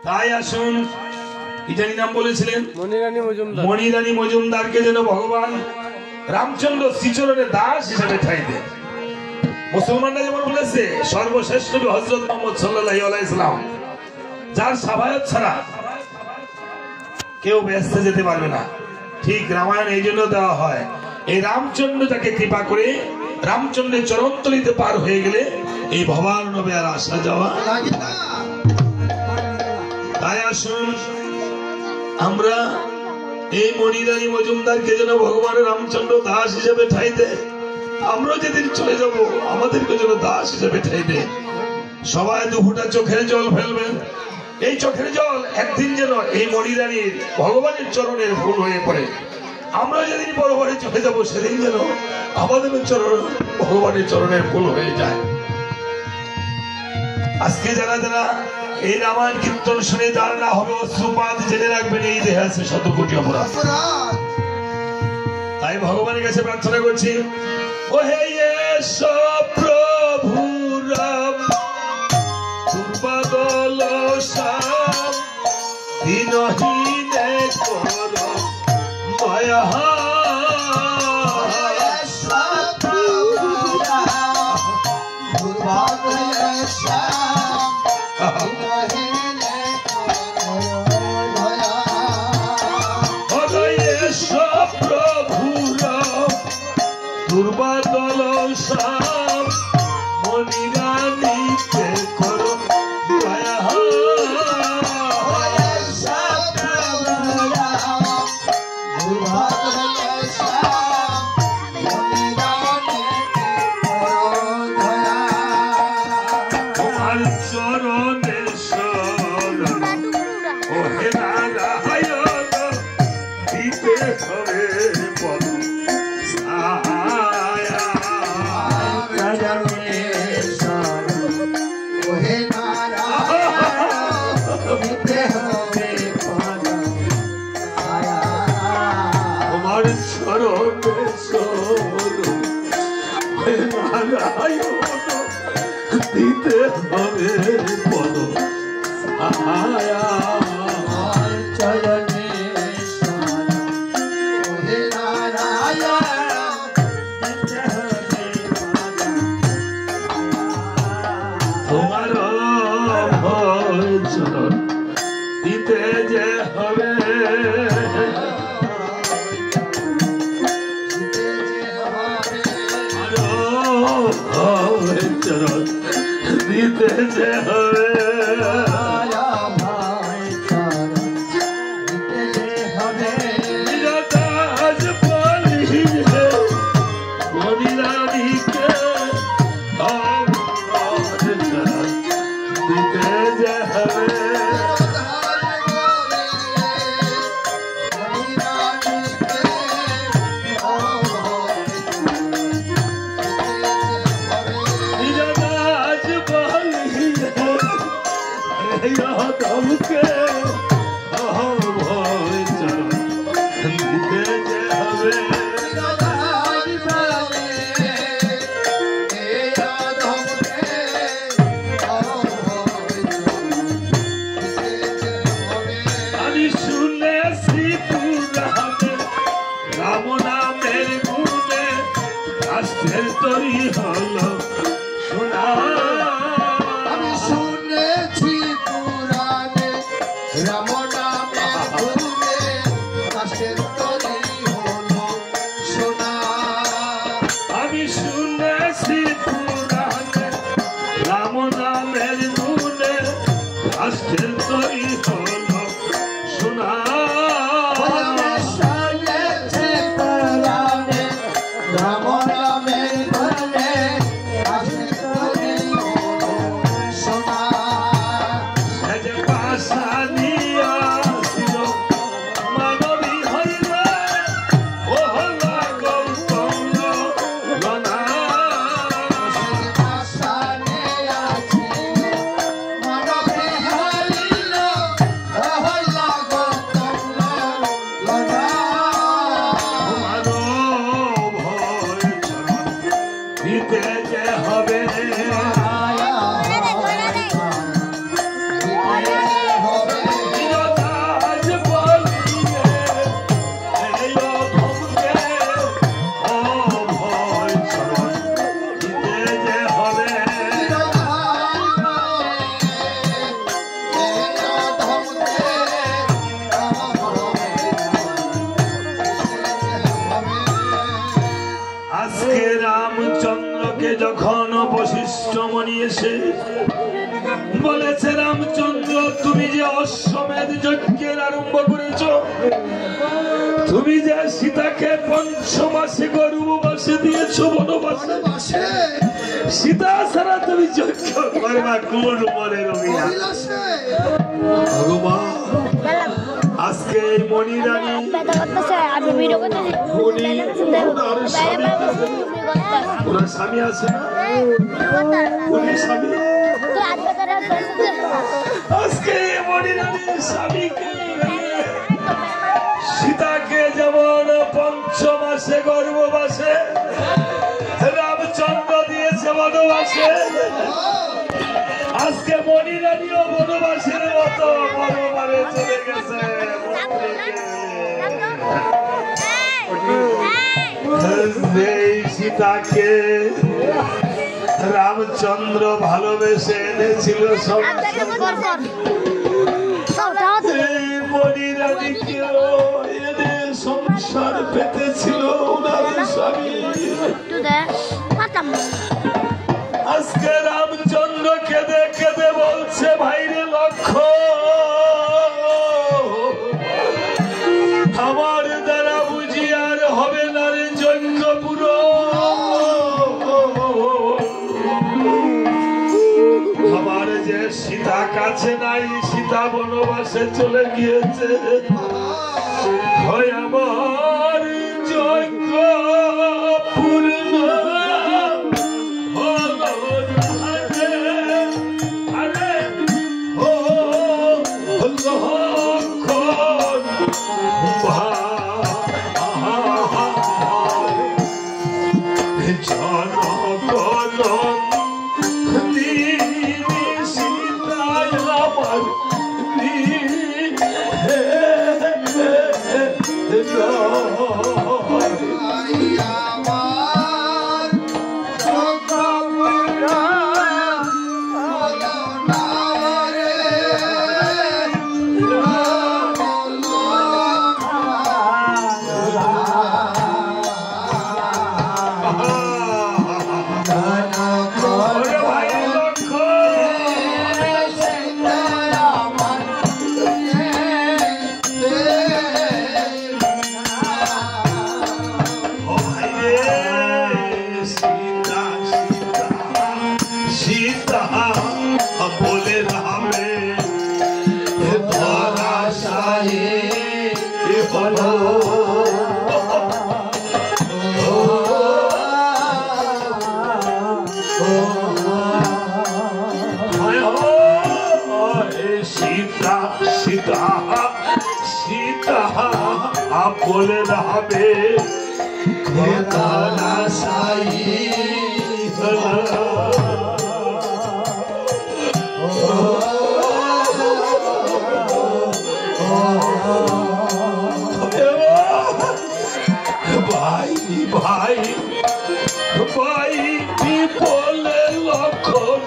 তাই আসুন ইটারি নাম বলেছিলেন মণিরানী মজুমদারকে যেন ভগবান রামচন্দ্র শ্রীচরণে দাস হিসেবে ঠাঁই দেন। মুসলমানরা যেমন বলেছে সর্বশ্রেষ্ঠ নবী হযরত মুহাম্মদ সাল্লাল্লাহু আলাইহি সাল্লাম, যার সাফায়াত ছাড়া কেউ বেহেশতে যেতে পারবে না। ঠিক রামায়ণ এই জন্য দেওয়া হয়, এই রামচন্দ্র যাকে কৃপা করে রামচন্দ্রের চরণতলিতে পার হয়ে গেলে এই ভবান নবে আর আসা যাওয়া লাগে না। তাই আসুন আমরা এই মণিরানী মজুমদারকে যেন ভগবানের রামচন্দ্র দাস হিসেবে ঠাঁই দেয়। আমরা যেদিন চলে যাব আমাদেরকে যেন দাস হিসেবে ঠাঁই দেয়। সবাই দুফোঁটা চোখের জল ফেলবেন। এই চোখের জল একদিন যেন এই মণিরানীর ভগবানের চরণের ফুল হয়ে পড়ে। আমরা যেদিন বড়বারে চলে যাব সেদিন যেন আমাদের চরণ ভগবানের চরণের ফুল হয়ে যায়। আজকে যারা যারা এই রামায়ণ কীর্তন শুনে যার না হবে অশ্রুপাত, জেনে রাখবেন এই দেহে আছে 100 কোটি অপরাধ। তাই ভগবানের কাছে প্রার্থনা করছি, ওহে এসো প্রভু রাম দুর্বাদল শ্যাম দিনহীনে কর দয়া। দুর্বাদল শ্যাম মণিরানীকে করো দয়া। তোমার চরণে শরণ ওহে নারায়ণ দিতে হবে পদ ছায়া। তোমার চরণে শরণ ওহে নারায়ণ দিতে হবে পদ ছায়া। তোমার চরণ দিতে যে হবে চরণ দিতে যে হবে। হবে এসে বলেছে, রামচন্দ্র তুমি যে অশ্বমেধ যজ্ঞের আরম্ভ করেছ, তুমি যে সীতাকে ৫ মাসে গর্ভবাসে দিয়েছ বনবাসে, সীতা ছাড়া তুমি যজ্ঞ করবা কোন মনের অভিলাষে? ভগবান আজকে এই মণিরানী ওনার স্বামী আছে না? উনি স্বামী আজকে এই মণিরানীর স্বামীকে সীতাকে যেমন ৫ মাসে গর্ভবাসে রামচন্দ্র দিয়েছে বনবাসে, আজকে মণিরানীও বনবাসের মতো বনবাসে চলে গেছে। সীতাকে রামচন্দ্র ভালোবেসে এনেছিল মণিরানীকেও এনে সংসার পেতেছিল ওনার স্বামী। আজকে রামচন্দ্র কেঁদে কেঁদে বলছে, ভাইরে লক্ষ্মণ, আমার দ্বারা বুঝি আর হবে না রে যজ্ঞ পুরো। আমার যে সীতা কাছে নাই, সীতা বনবাসে চলে গিয়েছে, হয় আমার যজ্ঞ পূর্ণ বলে রাবে ভাই ভাই ভাই বলে লক্ষ্মণ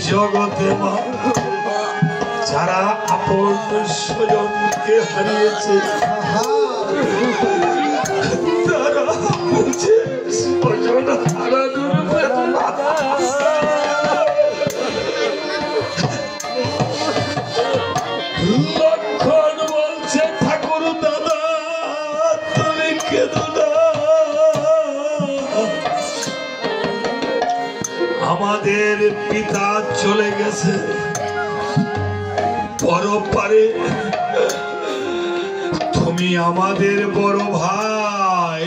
জগতে যারা আপন স্বজনকে হারিয়েছে তারা বলছে স্বজন হারানোর বেদনা। লক্ষ্মণ বলছে ঠাকুর আমাদের পিতা চলে গেছে পরপারে, তুমি আমাদের বড় ভাই।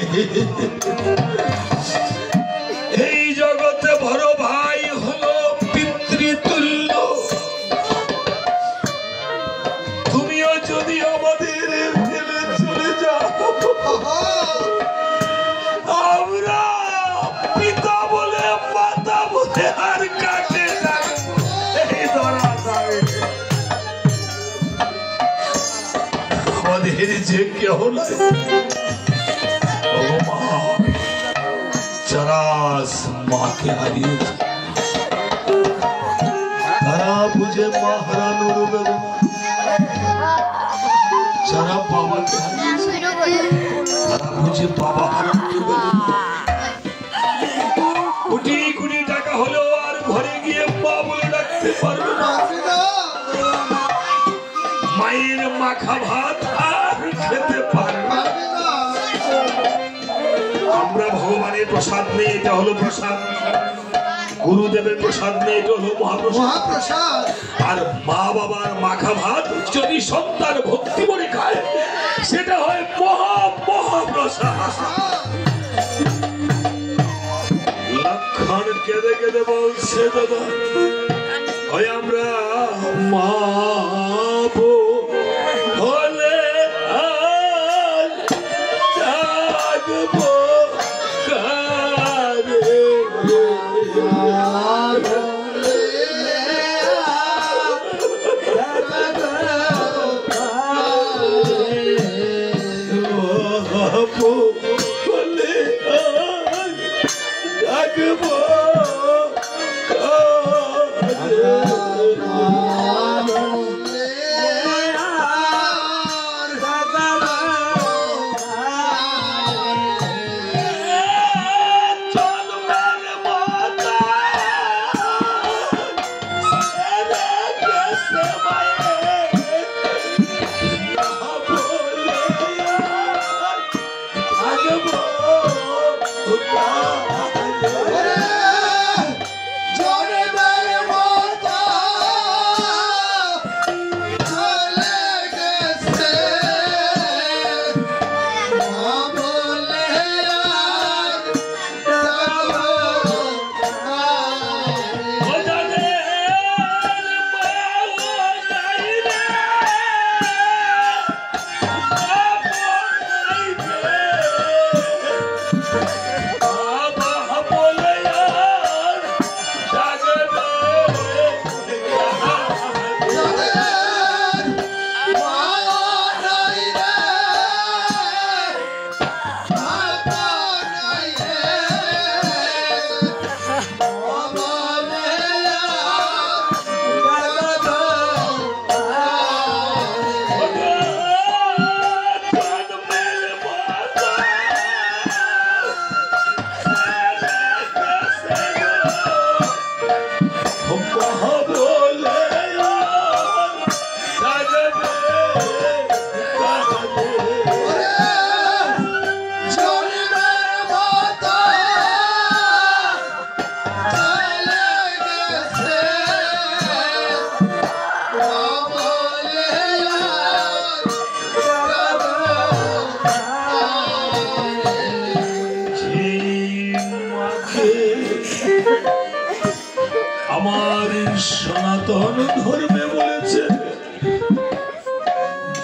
এই জগতে বড় ভাই হলো পিতৃতুল্য। তুমিও যদি আমাদের ফেলে চলে যাও, আমরা পিতা বলে মাতা বলে আর কাটে লাগবো। এই ধরা যাবে আমাদের যে কেউ নাই। ও মা, যারা মাকে হারিয়েছে তারা বুঝে মা হারানোর বেদনা, যারা বাবাকে হারিয়েছে তারা বুঝে বাবা হারানোর বেদনা। কোটি কোটি টাকা হলেও আর ঘরে গিয়ে মা বলে ডাকতে পারবে না। মায়ের মাখা ভাত আর খেতে পারবে না। আমরা ভগবানের প্রসাদ নেই, এটা হলো প্রসাদ। গুরুদেবের প্রসাদ নেই, এটা হলো মহাপ্রসাদ। আর মা বাবার মাখা ভাত যদি সন্তান ভক্তি করে খায়, সেটা হয় মহাপ্রসাদ। লক্ষণ কেঁদে কেঁদে বলছে, দাদা ওই আমরা মা হলে আমার সনাতন ধর্মে বলেছে,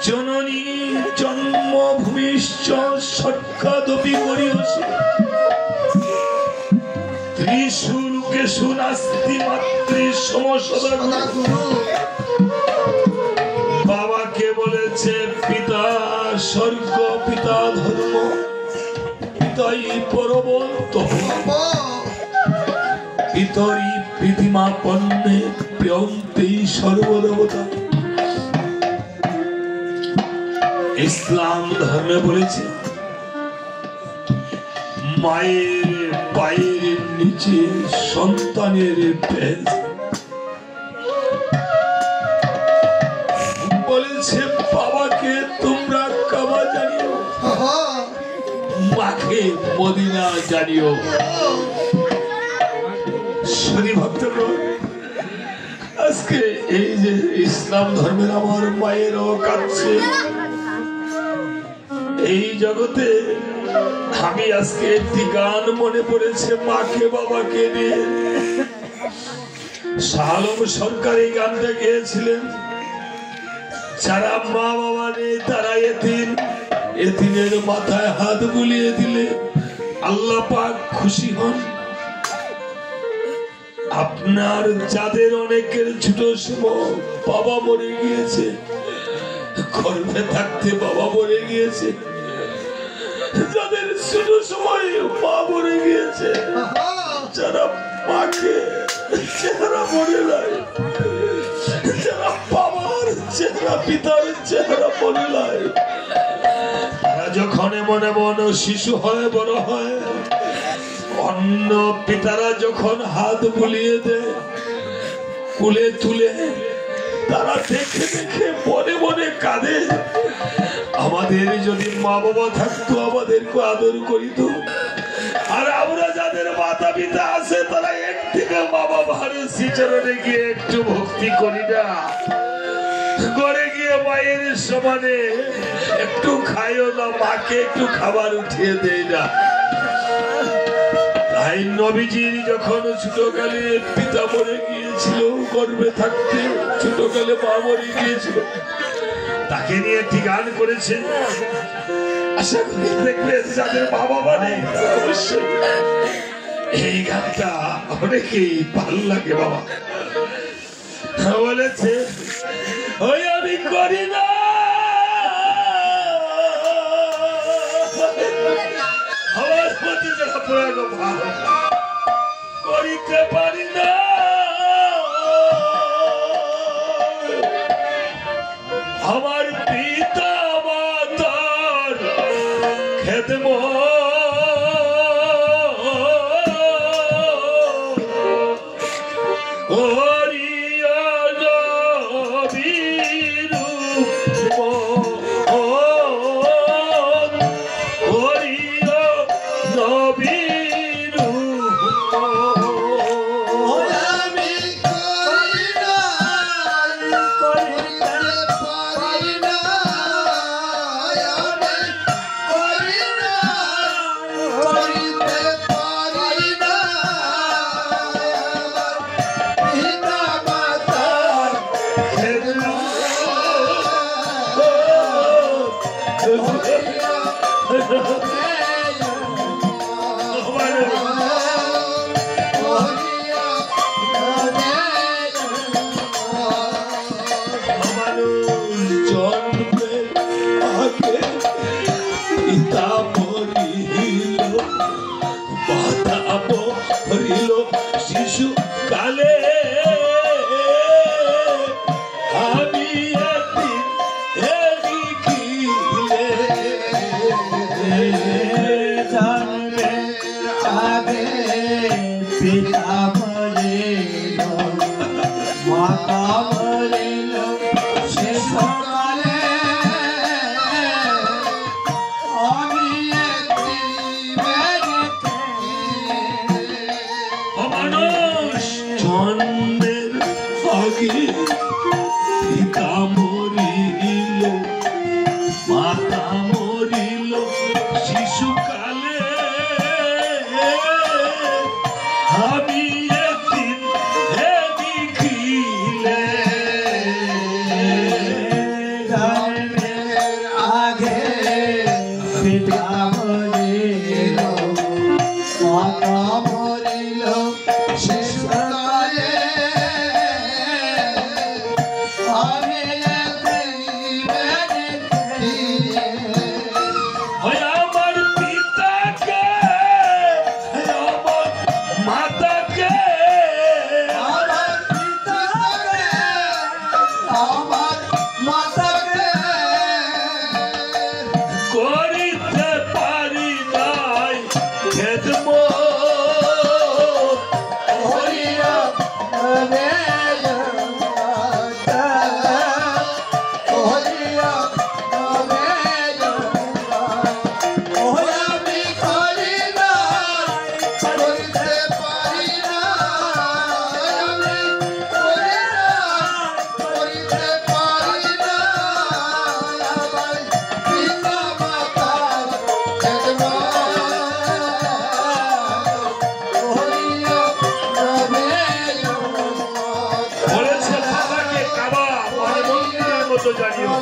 জননী জন্মভূমিশ্চ স্বর্গাদপি করিয়সি, ত্রিষু লোকেষু নাস্তি মাতৃ সমসদা গুরু। বাবাকে বলেছে পিতা স্বর্গ, পিতা ধর্ম, পিতাই পরবন্ত, পিতরি প্রীতিমা পণ্যে প্রিয়ন্তে সর্বদেবতা। ইসলাম ধর্মে বলেছে মায়ের পায়ের নিচে সন্তানের পেজ। বলেছে বাবাকে তোমরা কাবা জানিও, মাকে মদিনা জানিও। শনি ভক্তগণ, আজকে এই যে ইসলাম ধর্মের আমার মায়েরও কাঁদছে এই জগতে। আমি আজকে একটি গান মনে পড়েছে মাকে বাবাকে নিয়ে। শাহ আলম সরকার এই গানটা গেয়েছিলেন, যারা মা বাবা নেই তারা এতিম, এতিমের মাথায় হাত বুলিয়ে দিলে আল্লাহ পাক খুশি হন। আপনার যাদের অনেকের ছোট সময় বাবা মরে গিয়েছে, গর্ভে থাকতে বাবা মরে গিয়েছে, যাদের ছোট সময় মা মরে গিয়েছে, যারা মাকে চেহারা মনে নাই, যারা বাবার চেহারা পিতার চেহারা মনে নাই, তারা যখন মনে মনে শিশু হয় বড় হয়, অন্য পিতারা যখন হাত বুলিয়ে দেয় কুলে তুলে, তারা দেখে দেখে মনে মনে কাঁদে। আমাদের যদি মা বাবা থাকতো আমাদেরকে আদর করিত। আর আমরা যাদের মাতা পিতা আছে তারা একদিকে মা বাবার শ্রীচরণে গিয়ে একটু ভক্তি করি না, ঘরে গিয়ে মায়ের সমানে একটু খাইও না, মাকে একটু খাবার উঠিয়ে দেয় না। তাই নবীজির যখন ছোটকালে পিতা মরে গিয়েছিল, গর্ভে থাকতে ছোটকালে মা মরে গিয়েছিল, তাকে নিয়ে একটি গান করেছে। আশা করি দেখবে যাদের মা বাবা নেই অবশ্যই এই গানটা অনেকেই ভালো লাগে। বাবা বলেছে ওই আমি করি না, আমার প্রতি যারা পুরানো ভালো করিতে পারি না, আমার পিতা মাতার খেদমত করিয়া নবীর করিয়া নবীর শিশু কালে আমি পিতা মরিল মাতা মরিল শেষ কালে আমি মানুষ জন্মের আগে পিতা মরিল মাতা মরিল শিশুকালে আমি একদিন দেখিলে জন্মের আগে পিতা মরিল মাতা মরিল শেষ কালে জানিও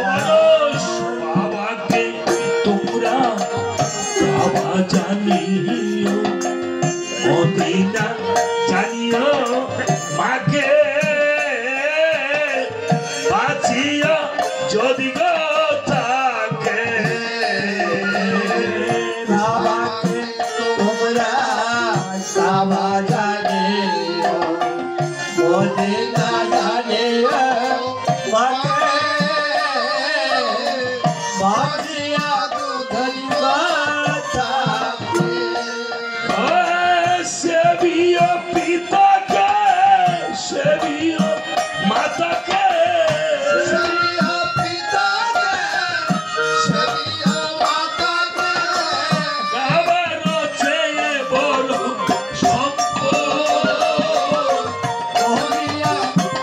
মানুষ বাবাকে তোমরা বাবা জানিও মদিনা জানিও মাকে বাঁচিও যদি গো থাকে বাবাকে তোমরা বাবা জানিও মদিনা জানিও মাকে বাঁচিয়া ধরিবা থাকে সেবিও পিতাকে সেবিও মাতাকে সেবিও পিতাকে সেবিও মাতাকে বাবার চেয়ে বড় সম্পদ ওহিয়া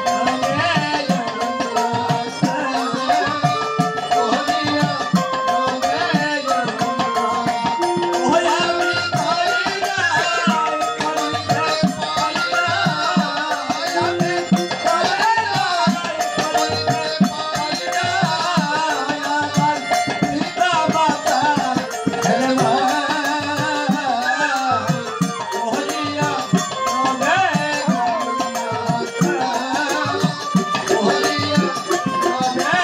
নবে জগন্নাথ ওহিয়া নবে জগন্নাথ ওহিয়া আমি করিনা করিতে পারিনা আমি করিনা করিতে পারিনা আমার পিতা মাতা হেমা ওহিয়া নবে জগন্নাথ ওহিয়া নবে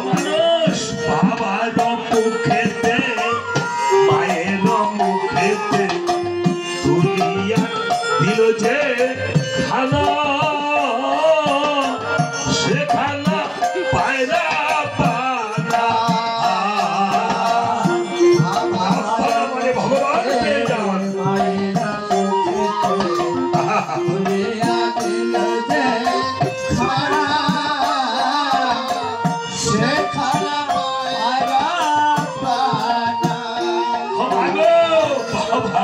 মানুষ বাবার মুখেতে মায়ের মুখেতে তুলিয়া দিল যে খানা সে খানা পায়রা পানা আপনারা মানে ভগবান পেয়ে যান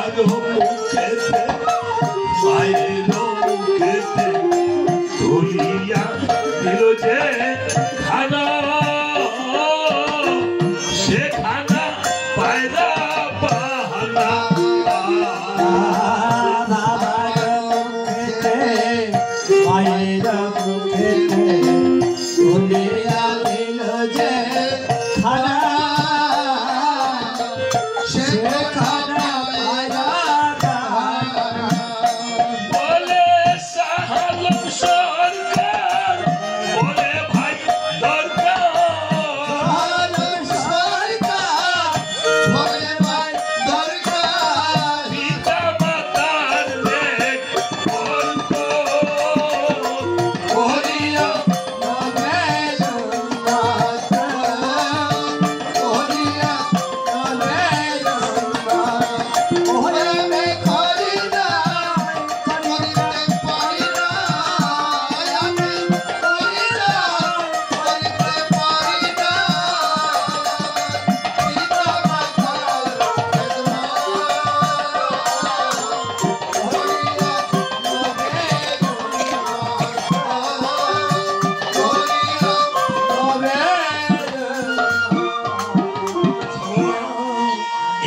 ভাগো মুখেতে মায়ের মুখেতে তুলিয়া দিল যে খানা সে খানা পায়রা পাহানা বলে সাহালম সরকার বলে ভাই দরকার পিতা মাতার লেখ অল্প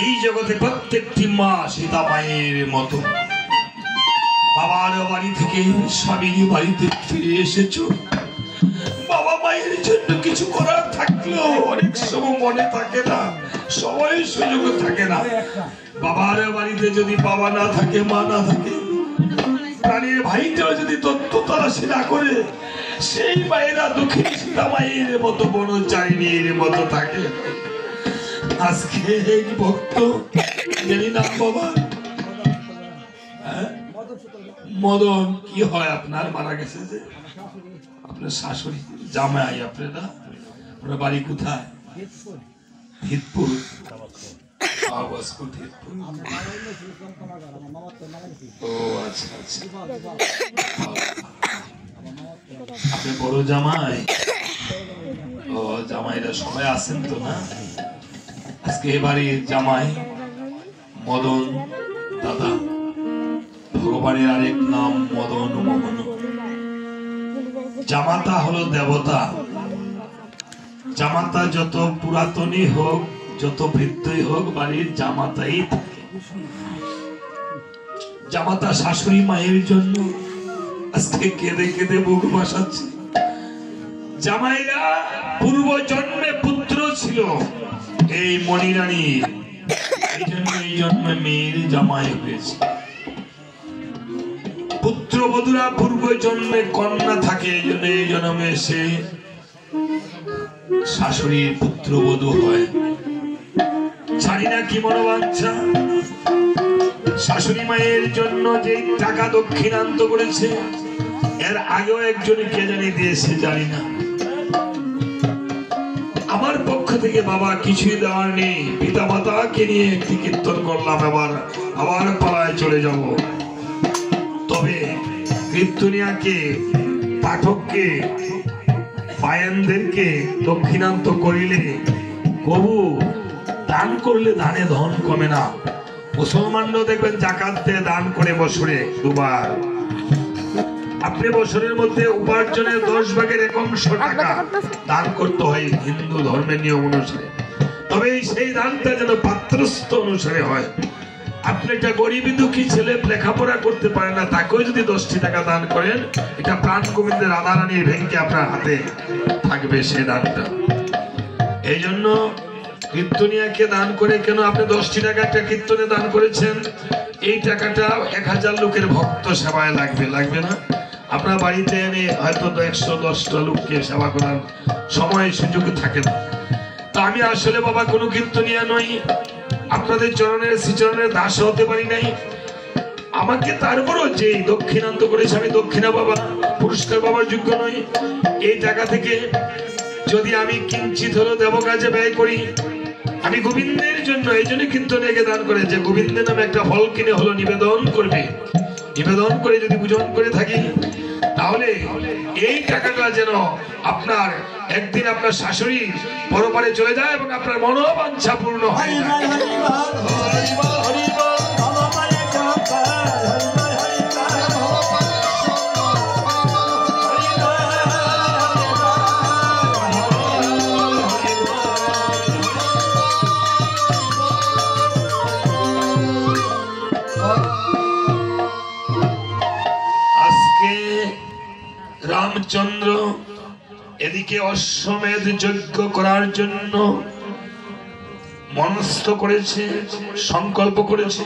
এই জগতে প্রত্যেকটি মা সীতা মায়ের মতো বাবার বাড়ি থেকে স্বামীর বাড়িতে ফিরে এসেছো বাবা মায়ের জন্য কিছু করার থাকলেও অনেক সময় মনে থাকে না সময় সুযোগ থাকে না বাবার বাড়িতে যদি বাবা না থাকে মা না থাকে প্রাণীর ভাইটাও যদি তত্ত্ব তলাশি না করে সেই মায়েরা দুঃখী সীতা মায়ের মতো বনচারিণীর মতো থাকে আজকে এই ভক্ত জানি না বাবা মদন কি হয় আপনার মারা গেছে যে আপনার শাশুড়ি জামাই আপনারা আপনার বাড়ি কোথায় হিতপুর ও আচ্ছা আচ্ছা আপনি বড় জামাই ও জামাইরা সবাই আছেন তো না আজকে এবারে জামাই মদন দাদা ভগবানের আরেক নাম মদন মোহন জামাতা হলো দেবতা জামাতা যত পুরাতনই হোক যত বৃদ্ধই হোক বাড়ির জামাতাই থাকে জামাতা শাশুড়ি মায়ের জন্য আজকে কেঁদে কেঁদে বুক ভাসাচ্ছি। জামাইরা পূর্ব জন্মে পুত্র ছিল এই মণিরানীর, এই জন্য এই জন্মে মেয়ের জামাই হয়েছে। পুত্রবধূরা পূর্ব জন্মে কন্যা থাকে, এই জন্য এই জন্মে সে শাশুড়ির পুত্রবধূ হয়। জানি না কি মনোবাঞ্ছা, শাশুড়ি মায়ের জন্য যে টাকা দক্ষিণান্ত করেছে, এর আগেও একজন কে জানি দিয়েছে জানি না। আমার পক্ষ থেকে বাবা কিছুই দেওয়ার নেই, পিতা মাতাকে নিয়ে একটি কীর্তন করলাম, আবার পাড়ায় চলে যাব। তবে কীর্তনিয়াকে, পাঠককে, পায়েনদেরকে দক্ষিণান্ত করিলে কবু দান করলে দানে ধন কমে না। মুসলমানরাও দেখবেন জাকাত দিয়ে দান করে বছরে দুবার। আপনি বছরের মধ্যে উপার্জনের 10 ভাগের 1 অংশ টাকা দান করতে হয় হিন্দু ধর্মের নিয়ম অনুসারে। তবে সেই দানটা যেন পাত্রস্থ অনুসারে হয়। আপনি একটা গরিবী দুঃখী ছেলে লেখাপড়া করতে পারে না, তাকেও যদি 10টি টাকা দান করেন, এটা প্রাণ গোবিন্দের রাধারানীর ভেঙ্গে আপনার হাতে থাকবে সেই দানটা। এই জন্য কীর্তনিয়াকে দান করে কেন আপনি 10টি টাকা একটা কীর্তনে দান করেছেন, এই টাকাটা 1000 লোকের ভক্ত সেবায় লাগবে না? আপনার বাড়িতে এনে হয়তো 110টা লোককে সেবা করার সময় সুযোগ থাকে না। তা আমি আসলে বাবা কোনো কীর্তনিয়া নই, আপনাদের চরণের শ্রীচরণের দাস হতে পারি নাই। আমাকে তারপরও যে দক্ষিণান্ত করেছে, আমি দক্ষিণা বাবা পুরস্কার বাবার যোগ্য নই। এই টাকা থেকে যদি আমি কিঞ্চিত হলো দেব কাজে ব্যয় করি, আমি গোবিন্দের জন্য, এই জন্য কীর্তনিয়াকে দান করে যে গোবিন্দের নামে একটা ফল কিনে হলো নিবেদন করবে। নিবেদন করে যদি পূজন করে থাকি, তাহলে এই টাকাটা যেন আপনার একদিন আপনার শাশুড়ি পরপারে চলে যায় এবং আপনার মনোবাঞ্ছা পূর্ণ হয়। রামচন্দ্র এদিকে অশ্বমেধ যজ্ঞ করার জন্য মনস্থ করেছে, সংকল্প করেছে।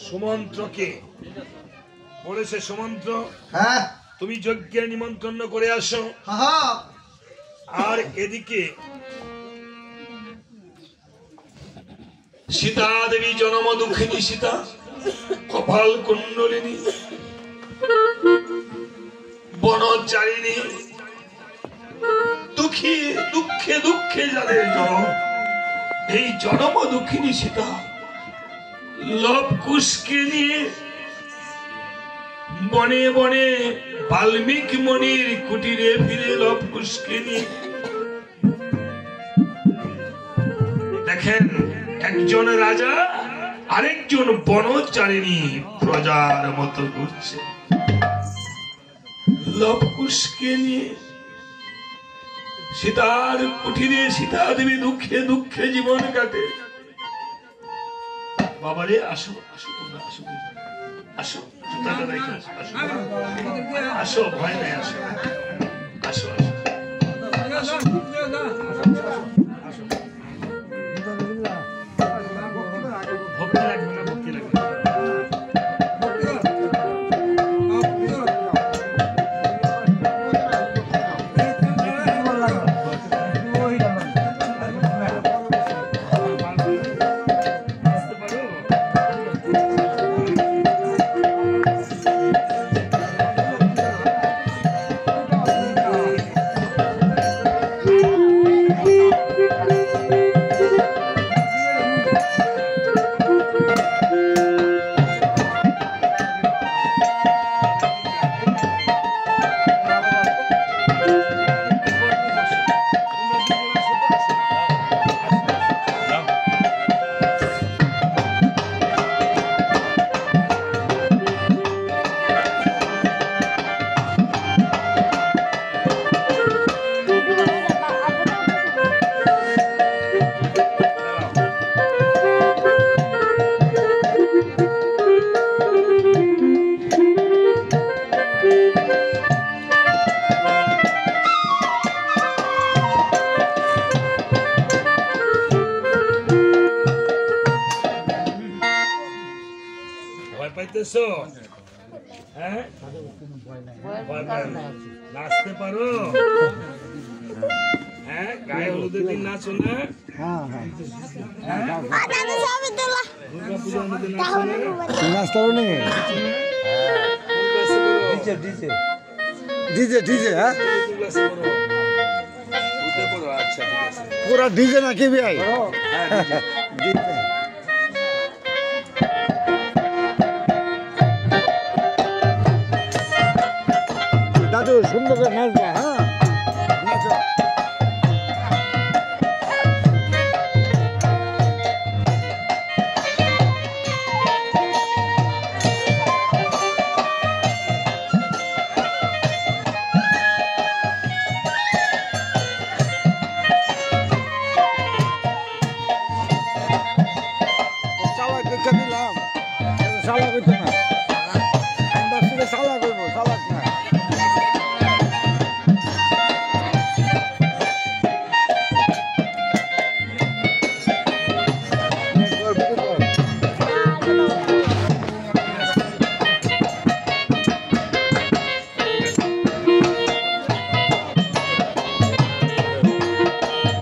সুমন্ত্রকে বলেছে, সুমন্ত্র তুমি যজ্ঞের নিমন্ত্রণ করে আসো। আর এদিকে সীতা দেবী জনম দুঃখিনী সীতা, কপাল কুণ্ডলিনী, বনচারিণী, দুঃখী দুঃখে দুঃখে যাদের জন্ম, এই জনম দুঃখিনী সীতা লবকুশকে নিয়ে বনে বনে বাল্মীকি মনির কুটিরে ফিরে লবকুশকে নিয়ে দেখেন একজন রাজা আরেকজন বনচারিণী প্রজার মতো ঘুরছে। লবকুশকে নিয়ে সীতার কুঠিরে সীতা দেবী দুঃখে দুঃখে জীবন কাটে। বাবারে আসো আসো, তোমরা আসো, আসো, আসো, ভয় নাই, আসো আসো আসো। ভক্তি লাগবে না, ভক্তি লাগবে না। নাচতেছো? হ্যাঁ, ভয় পায় না। নাচতে পারো? হ্যাঁ, গায়ে হলুদের দিন নাচো না? হ্যাঁ, দুর্গা পূজার মধ্যে নাচো না? নাচতে পারো নাকি? কোন ক্লাসে পড়ো? ডিজে হ্যাঁ কোন ক্লাসে পড়ো? উঠে পড়ো, আচ্ছা ঠিক আছে। পুরা ডিজে নাকি ভাই? হ্যাঁ, ডিজে দাদু সুন্দর করে নাচবা হ্যাঁ নাচো সালা করতে দিলাম সালা করতে না আমরা শুধু সালা করবো সালাদ না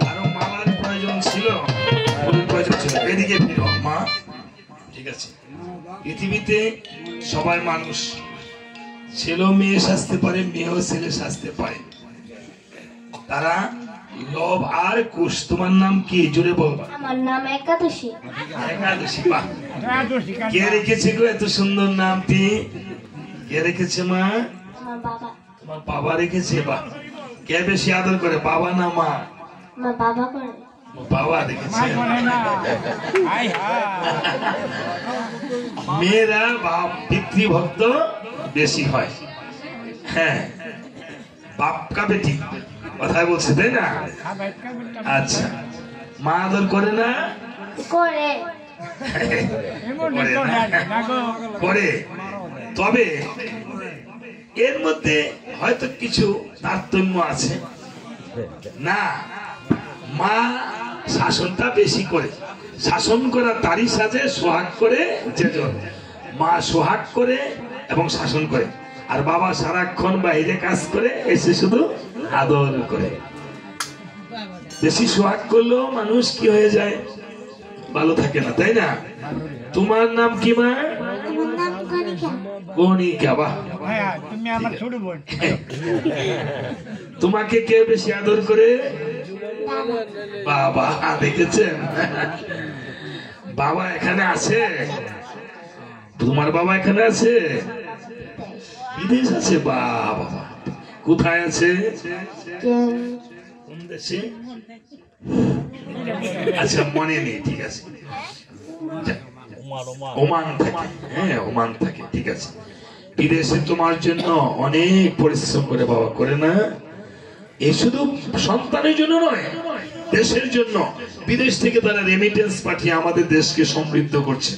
আরো মালার প্রয়োজন ছিল, ফুলের প্রয়োজন ছিল। এদিকে ফিরো মা, ঠিক আছে। পৃথিবীতে সবাই মানুষ, ছেলে মেয়ে সাজতে পারে, মেয়েও ছেলে সাজতে পারে। তারা লোভ আর কুশ। তোমার নাম কি জোরে বলবা? আমার নাম একাদশী। একাদশী। বাহ, কে রেখেছে গো এত সুন্দর নামটি? কে রেখেছে মা? আমার বাবা। তোমার বাবা রেখেছে। বাহ, কে বেশি আদর করে, বাবা না মা? আমার বাবা করে। বাবা রেখেছে। মেয়েরা পিতৃভক্ত বেশি হয়। হ্যাঁ, বাপ কা বেটি কথায় বলছে, তাই না? আচ্ছা, মা আদর করে না? করে। করে না? করে। তবে এর মধ্যে হয়তো কিছু তারতম্য আছে। না, মা শাসনটা বেশি করে। শাসন করা তারই সাজে, সোহাগ করে যেজন। মা সোহাগ করে এবং শাসন করে, আর বাবা সারাক্ষণ বাইরে কাজ করে, এসে শুধু আদর করে। বেশি সোহাগ করলেও মানুষ কি হয়ে যায়, ভালো থাকে না, তাই না? তোমার নাম কি মা? আমার নাম কণিকা। কণিকা। বাহ, তুমি আমার ছোট বোন তোমাকে কে বেশি আদর করে? বাবা। দেখেছেন, বাবা এখানে আছে? তোমার বাবা এখানে আছে? বিদেশ আছে? বাবা, কোথায় আছে? কোন দেশে? আচ্ছা, মনে নেই, ঠিক আছে। ওমান থাকে। হ্যাঁ, ওমান থাকে, ঠিক আছে। বিদেশে তোমার জন্য অনেক পরিশ্রম করে বাবা, করে না? এ শুধু সন্তানের জন্য নয়, দেশের জন্য। বিদেশ থেকে তারা রেমিটেন্স পাঠিয়ে আমাদের দেশকে সমৃদ্ধ করছে।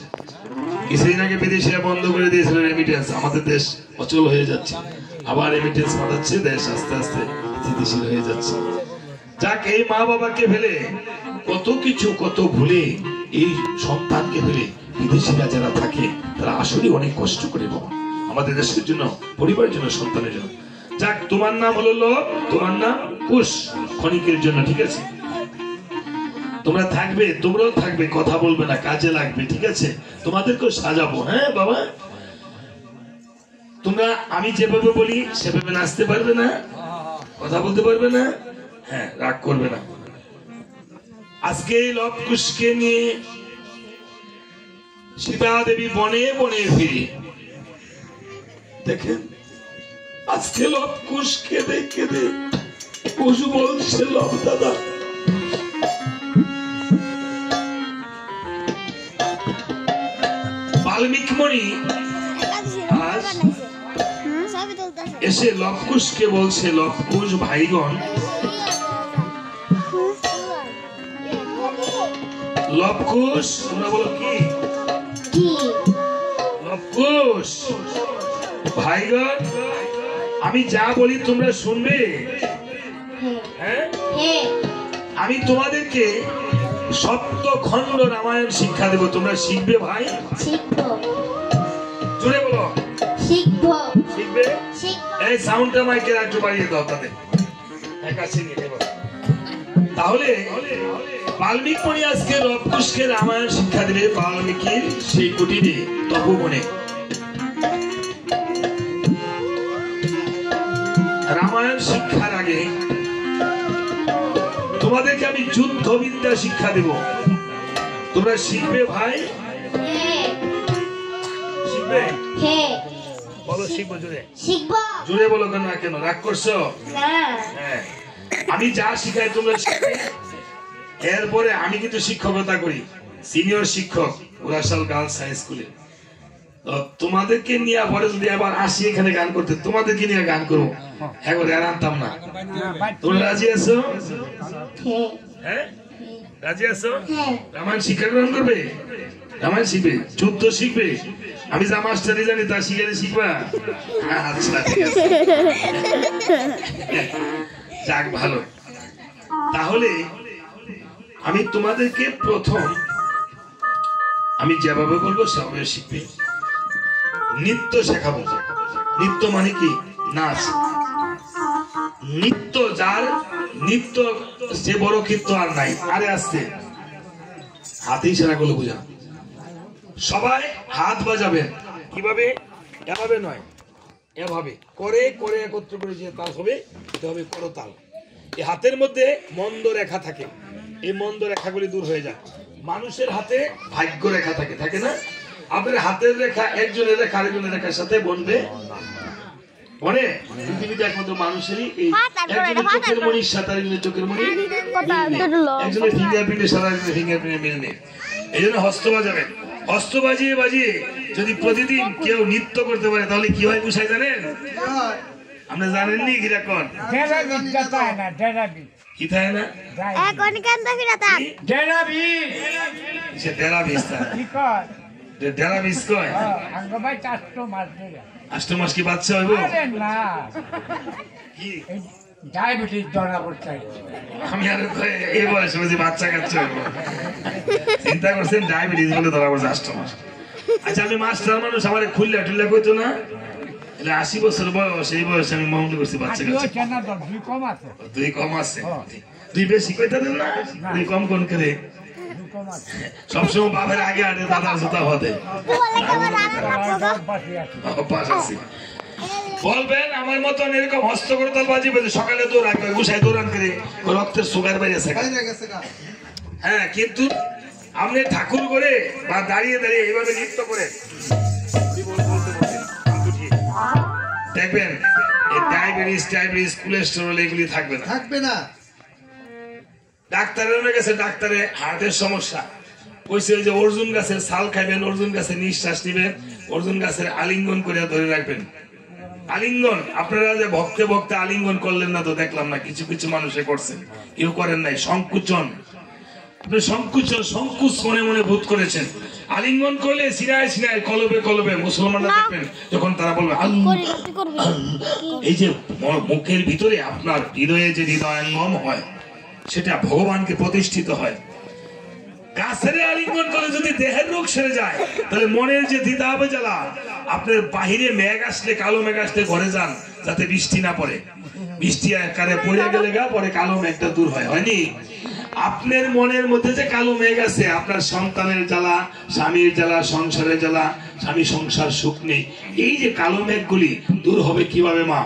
কিছুদিন আগে বিদেশিরা বন্ধ করে দিয়েছিল রেমিটেন্স, আমাদের দেশ অচল হয়ে যাচ্ছে। আবার রেমিটেন্স পাঠাচ্ছে, দেশ আস্তে আস্তে স্থিতিশীল হয়ে যাচ্ছে। যাক, এই মা বাবাকে ফেলে কত কিছু, কত ভুলে এই সন্তানকে ফেলে বিদেশিরা যারা থাকে তারা আসলে অনেক কষ্ট করে বাবা, আমাদের দেশের জন্য, পরিবারের জন্য, সন্তানের জন্য। যাক, তোমার নাম হলো লোভ, তোমার নাম কুশ, ক্ষণিকের জন্য, ঠিক আছে? তোমরা থাকবে, তোমরাও থাকবে, কথা বলবে না, কাজে লাগবে, ঠিক আছে? তোমাদেরকেও সাজাবো। হ্যাঁ বাবা, তোমরা আমি যেভাবে বলি সেভাবে নাচতে পারবে না, কথা বলতে পারবে না। হ্যাঁ, রাগ করবে না। আজকে এই লব কুশকে নিয়ে সীতা দেবী বনে বনে ফিরে দেখেন। আজকে লব কুশ কেঁদে কেঁদে কুশ বলছে, লব দাদা বাল্মীকি মণি আজ এসে লবকুশকে বলছে, লবকুশ ভাইগণ, লবকুশ, তোমরা বলো কি? লবকুশ ভাইগণ, আমি যা বলি তোমরা শুনবে। হ্যাঁ, আমি তোমাদেরকে সপ্তখণ্ড রামায়ণ শিক্ষা দেব, তোমরা শিখবে ভাই। জোরে বলো। শিখবো শিখবে? শিখবো এই সাউন্ডটা মাইকে একটু বাড়িয়ে দাও তাদের। একা সিঙ্গে দেবো। তাহলে বাল্মীকি মুনি আজকে রবকুশকে রামায়ণ শিক্ষা দেবে বাল্মীকির সেই কুটিরে তপবনে। রামায়ণ শিক্ষার আগে তোমাদেরকে আমি যুদ্ধবিদ্যা শিক্ষা দেব। তোমরা শিখবে ভাই? হ্যাঁ শিখবে? হ্যাঁ বলো শিখবো জোরে। শিখবো জোরে বলো কেন? কেন রাগ করছো? না হ্যাঁ, আমি যা শিখাই তোমরা শিখবে। এরপরে আমি কিন্তু শিক্ষকতা করি, সিনিয়র শিক্ষক উরাশাল গার্লস হাই স্কুলে। তো তোমাদেরকে নিয়ে পরে যদি আবার আসি এখানে গান করতে, তোমাদেরকে নিয়ে গান করবো। হ্যাঁ করে আর আনতাম না। তোমরা রাজি আছো? হ্যাঁ হ্যাঁ রাজি আছো? হ্যাঁ রামায়ণ শিক্ষা গ্রহণ করবে? রামায়ণ শিখবে, যুদ্ধ শিখবে। আমি যা মাস্টারি জানি তা শিখে শিখবা? আচ্ছা ঠিক আছে, যাক ভালো। তাহলে আমি তোমাদেরকে প্রথম আমি যেভাবে বলবো সেভাবে শিখবে। নৃত্য শেখাবো। নৃত্য মানে কি? নাচ। নৃত্য যার নৃত্য সে বড় কীর্ত আর নাই। আরে আসতে হাতে ইশারা করলে বুঝা। সবাই হাত বাজাবেন। কিভাবে? এভাবে নয়, এভাবে করে করে একত্র করে যে তাল হবে এটা হবে করতাল। এই হাতের মধ্যে মন্দ রেখা থাকে, এই মন্দ রেখাগুলি দূর হয়ে যায়। মানুষের হাতে ভাগ্য রেখা থাকে, থাকে না? আপনার হাতের রেখা একজনের রেখা আরেকজনের রেখার সাথে বনবে বনে। পৃথিবীতে একমাত্র মানুষেরই এই একজনের চোখের মণির সাথে আরেকজনের চোখের মণি মিল নেই। একজনের ফিঙ্গারপ্রিন্টের সাথে আরেকজনের ফিঙ্গারপ্রিন্টের মিল নেই। এই জন্য হস্ত বাজাবেন। হস্ত বাজিয়ে বাজিয়ে যদি প্রতিদিন কেউ নৃত্য করতে পারে তাহলে কি হয় বুঝাই জানেন? আপনি জানেননি কিরকম কি থাকে না? সে ডেরা বিষ ডেরা বিষ কয়। 8 মাস কি বাচ্চা হইব? কি ডায়াবেটিস ধরা পড়ছে। আমি আর এই বয়সে বুঝি বাচ্চা কাচ্চা হইব? চিন্তা করছেন ডায়াবেটিস বলে ধরা পড়ছে 8 মাস। আচ্ছা আমি মাস্টার মানুষ, আমার খুললা টুল্লা কইতো না? 80 বছর বয়স, এই বয়সে আমি মনে করছি বাচ্চা কাচ্চা। 2 কম আছে। 2 কম আছে? 2 বেশি কইতে দেন না? 2 কম কোন করে? সবসময় বাপের আগে আটে দাদার জুতা হতে অভ্যাস আছে। বলবেন আমার মতন এরকম হস্ত করতাল বাজিবে, সকালে দৌড়ান করে গুছায় দৌড়ান করে রক্তের সুগার বেড়ে গেছে। হ্যাঁ, কিন্তু আপনি ঠাকুর করে বা দাঁড়িয়ে দাঁড়িয়ে এইভাবে নৃত্য করে দেখবেন এই ডায়াবেটিস কোলেস্টেরল এগুলি থাকবে না, থাকবে না। ডাক্তারের কাছে ডাক্তারে হার্টের সমস্যা কইছে যে অর্জুন গাছের ছাল খাইবেন, অর্জুন গাছের নিঃশ্বাস নিবেন, অর্জুন গাছের আলিঙ্গন করে ধরে রাখবেন। আলিঙ্গন আপনারা যে ভক্তে ভক্তে আলিঙ্গন করলেন না তো দেখলাম না, কিছু কিছু মানুষে করছেন, কেউ করেন নাই। সংকুচন, আপনি সংকুচ মনে মনে বোধ করেছেন। আলিঙ্গন করলে সিনায় সিনায় কলবে কলবে মুসলমানরা দেখবেন যখন তারা বলবে এই যে মুখের ভিতরে আপনার হৃদয়ে যে হৃদয়ঙ্গম হয় সেটা ভগবানকে প্রতিষ্ঠিত হয়। গাছের আলিঙ্গন করে যদি দেহের রোগ সেরে যায় তাহলে মনের যে দ্বিধা হবে জ্বালা, আপনার বাহিরে মেঘ আসলে কালো মেঘ আসলে ঘরে যান যাতে বৃষ্টি না পড়ে। বৃষ্টি আকারে পড়ে গেলে গা পরে কালো মেঘটা দূর হয়, হয়নি? আপনার মনের মধ্যে যে কালো মেঘ আছে, আপনার সন্তানের জ্বালা, স্বামীর জ্বালা, সংসারের জ্বালা, স্বামী সংসার সুখ নেই, এই যে কালো মেঘগুলি দূর হবে কিভাবে মা?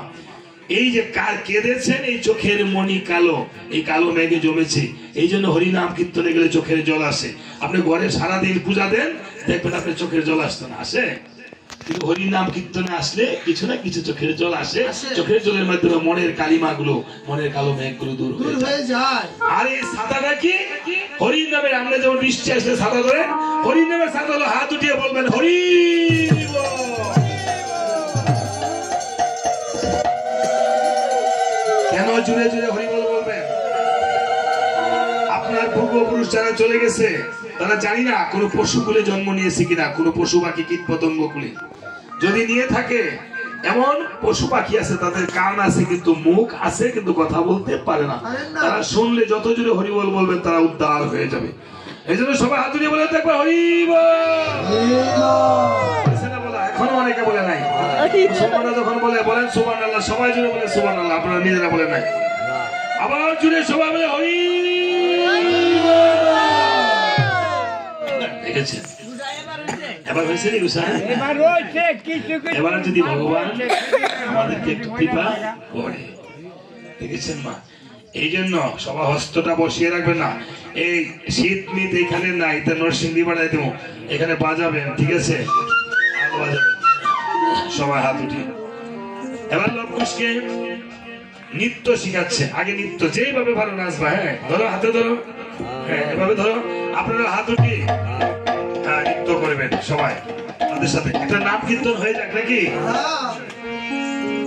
এই যে কেঁদেছেন, এই চোখের মনি কালো, এই কালো মেঘে জমেছে। এই জন্য হরিনাম কীর্তনে গেলে চোখের জল আসে। আপনি ঘরে সারাদিন পূজা দেন, দেখবেন আপনার চোখের জল আসতো না, আসে? কিন্তু হরিনাম কীর্তনে আসলে কিছু না কিছু চোখের জল আসে। চোখের জলের মাধ্যমে মনের কালিমা গুলো, মনের কালো মেঘ গুলো দূর হয়ে যায়। আর এই সাদাটা কি? হরি নামের, আমরা যেমন বৃষ্টি আসলে সাদা ধরে, হরি নামের সাদা হলো হাত উঠিয়ে বলবেন হরি। কেন জুড়ে জুড়ে হরি বল বলবেন? আপনার পূর্বপুরুষ যারা চলে গেছে তারা জানি না কোন পশু কুলে জন্ম নিয়েছে কিনা, কোন পশু পাখি কীট পতঙ্গ কুলে। যদি নিয়ে থাকে, এমন পশু পাখি আছে তাদের কান আছে কিন্তু মুখ আছে কিন্তু কথা বলতে পারে না। তারা শুনলে যত জোরে হরি বল বলবেন তারা উদ্ধার হয়ে যাবে। এই জন্য সবাই হাত দিয়ে বলে দেখবে হরি বল। এখনো অনেকে বলে নাই। মুসলমানরা যখন বলে বলেন সুবহানাল্লাহ, সবাই জুড়ে বলে সুবহানাল্লাহ, আপনারা নিজেরা বলে নাই। আবার জুড়ে সবাই বলে হরি। দেখেছেন এবার হয়েছে নি গুসা? এবার রয়েছে কিছু কিছু এবার যদি ভগবান আমাদেরকে একটু কৃপা করে, দেখেছেন মা? এই জন্য সবাই হস্তটা বসিয়ে রাখবেন না। এই শীত মিত এখানে নাই, তা নরসিংদী বাড়াই দেবো, এখানে বাজাবেন, ঠিক আছে? আর বাজাবেন সবাই হাত উঠিয়ে। এবার লবকুশকে নৃত্য শিখাচ্ছে। আগে নৃত্য যেইভাবে ভালো নাচবা, হ্যাঁ ধরো, হাতে ধরো, হ্যাঁ এভাবে ধরো, আপনারা হাত উঠিয়ে হ্যাঁ নৃত্য করবেন সবাই তাদের সাথে। একটা নাম কীর্তন হয়ে যাক নাকি?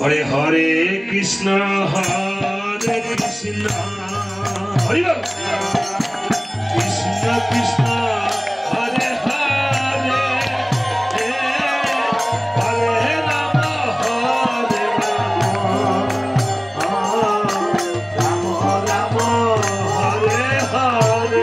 হরে হরে কৃষ্ণ হরে কৃষ্ণ হরি বল, কৃষ্ণ কৃষ্ণ হরে হরে হরে রাম হরে রাম রাম রাম হরে হরে।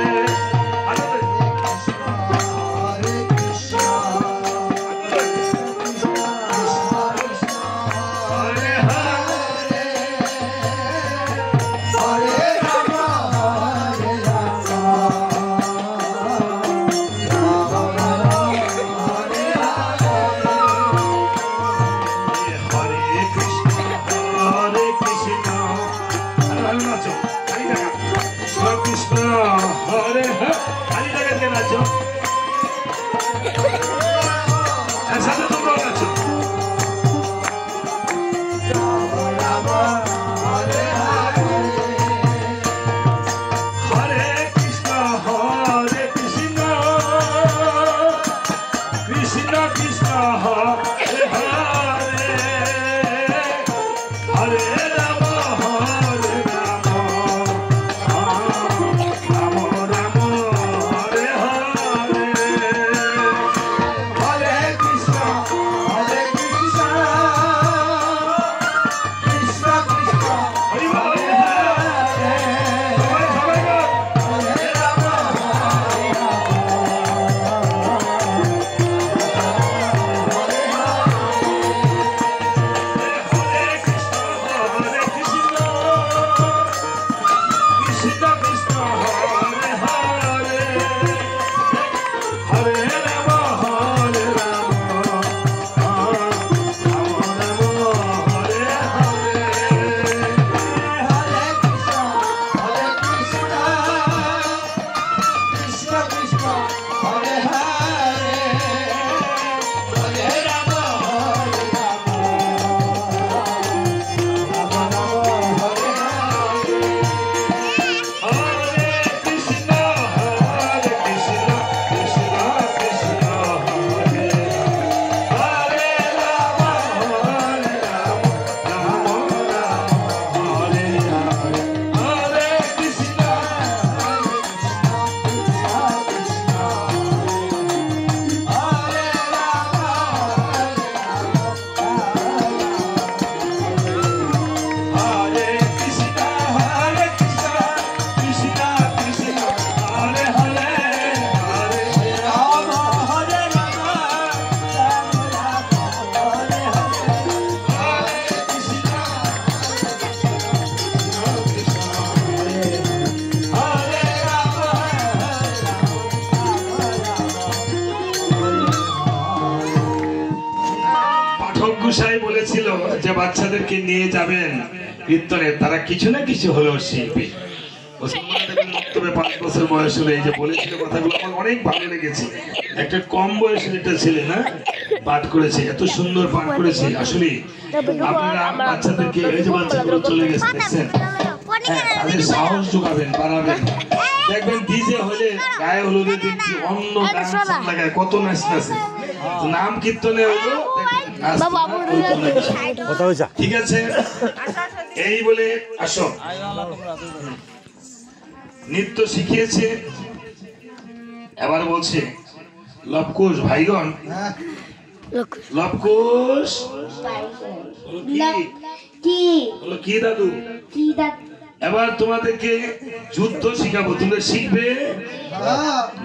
গোসাই বলেছিল যে বাচ্চাদেরকে নিয়ে যাবেন কীর্তনে, তারা কিছু না কিছু হলেও শিল্পী। 5 বছর বয়স হলে এই যে বলেছিল কথাগুলো আমার অনেক ভালো লেগেছে। একটা কম বয়সের একটা ছেলে না পাঠ করেছে, এত সুন্দর পাঠ করেছে। আসলে আপনারা বাচ্চাদেরকে, এই যে বাচ্চাগুলো চলে গেছে দেখছেন, তাদের সাহস যোগাবেন, বাড়াবেন। দেখবেন ডিজে হলে গায়ে হলুদে দিচ্ছি, অন্য গান লাগায় কত নাচ নাচে, নাম কীর্তনে হলো ঠিক আছে। এই বলে আসো, নৃত্য শিখিয়েছে। এবার বলছে লবকুশ ভাইগণ, লবকুশ কি দাদু, এবার তোমাদেরকে যুদ্ধ শিখাবো, তোমরা শিখবে।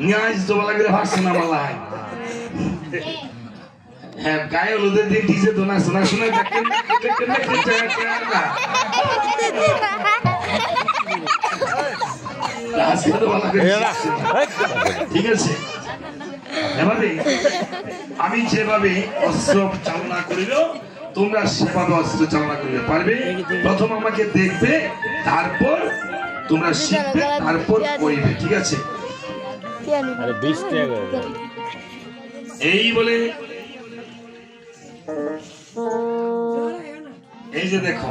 ন্যায় জমা লাগলে ভাবছে না মালায় হ্যাঁ গায়ে হলুদের দিন ডিজে দোনা শোনা শোনা ঠিক আছে। এভাবে আমি যেভাবে অস্ত্র চালনা করিল তোমরা সেভাবে অস্ত্র চালনা করবে পারবে। প্রথম আমাকে দেখবে, তারপর তোমরা শিখবে, তারপর করিবে। ঠিক আছে? এই বলে এই যে দেখো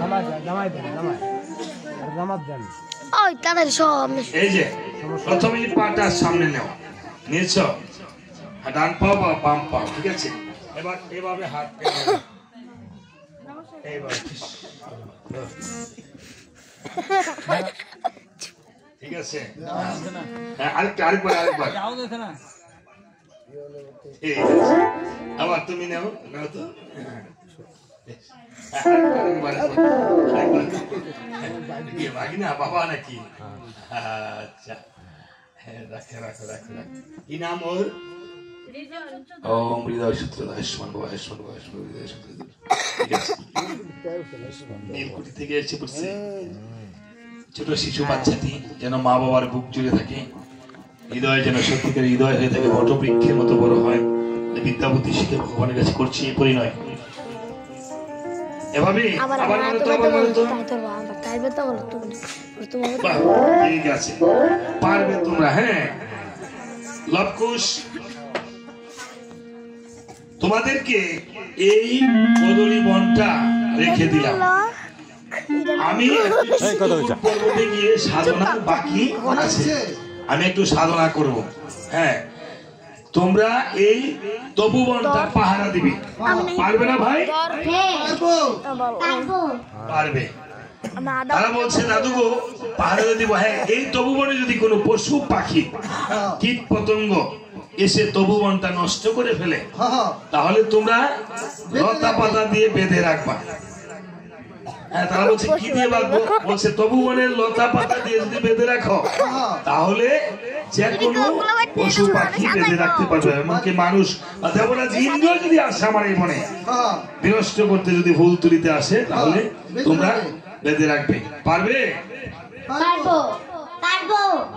এই যে প্রথমে পাটা সামনে নেও, নিয়েছ ডান পাও বা বাম পাও। ঠিক আছে? এবার এভাবে হাত ঠিক আছে? আরেকবার আবার তুমি নেও নাও তো বাবা নাকি? আচ্ছা রাখে রাখো রাখো রাখো। কি নাম ওর? ওম হৃদয় সূত্রধর আয়ুষ্মান ভব আয়ুষ্মান ভব আয়ুষ্মান ভব হৃদয় সূত্রধর। ঠিক আছে? নীলকুঠি থেকে এসে পড়ছে ছোট শিশু বাচ্চাটি যেন মা বাবার বুক জুড়ে থাকে, হৃদয় যেন সত্যিকার হৃদয় হয়ে থাকে, বটবৃক্ষের মতো বড় হয়। বিদ্যা বুদ্ধি শিখে ভগবানের কাছে করছি এ পরিণয়। এভাবে ঠিক আছে পারবে তোমরা। হ্যাঁ লবকুশ তোমাদেরকে এই কদলী বনটা রেখে দিলাম। আমি পর্বতে গিয়ে সাধনা বাকি আছে, আমি একটু সাধনা করব। হ্যাঁ তোমরা এই তপোবনটা পাহারা দিবে, পারবে না ভাই? পারবে। তারা বলছে দাদু গো পাহারা দিব। হ্যাঁ এই তপোবনে যদি কোনো পশু পাখি কীট পতঙ্গ এসে তপোবনটা নষ্ট করে ফেলে তাহলে তোমরা লতা পাতা দিয়ে বেঁধে রাখবা। হ্যাঁ তারা বলছে কি দিয়ে বাঁধবো? বলছে তপোবনের লতা পাতা দিয়ে যদি বেঁধে রাখো তাহলে যে কোনো পশু পাখি বেঁধে রাখতে পারবে। এমনকি মানুষ দেবরাজ ইন্দ্র যদি আসে আমার এই মনে বিনষ্ট করতে, যদি ফুল তুলিতে আসে তাহলে তোমরা বেঁধে রাখবে। পারবে?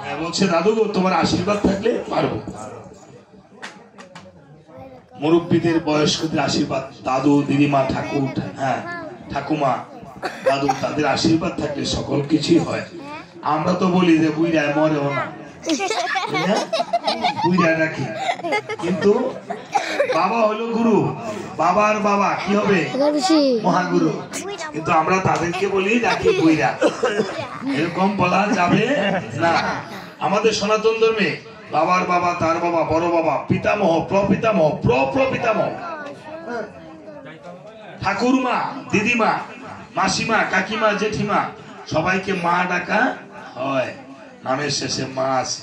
হ্যাঁ বলছে দাদু গো তোমার আশীর্বাদ থাকলে পারবো। মুরব্বীদের বয়স্কদের আশীর্বাদ, দাদু দিদিমা ঠাকুর হ্যাঁ ঠাকুমা দাদু তাদের আশীর্বাদ থাকলে সকল কিছুই হয়। আমরা তো বলি যে বুইড়ায় মরেও না, বুইড়ায় রাখি, কিন্তু বাবা হলো গুরু, বাবার বাবা কি হবে? মহাগুরু। কিন্তু আমরা তাদেরকে বলি রাখি বুইড়া, এরকম বলা যাবে না। আমাদের সনাতন ধর্মে বাবার বাবা, তার বাবা, বড় বাবা, পিতামহ, প্রপিতামহ, প্রপিতামহ, ঠাকুরমা, দিদিমা, মাসিমা, কাকিমা, জেঠিমা সবাইকে মা ডাকা হয়, নামের শেষে মা আছে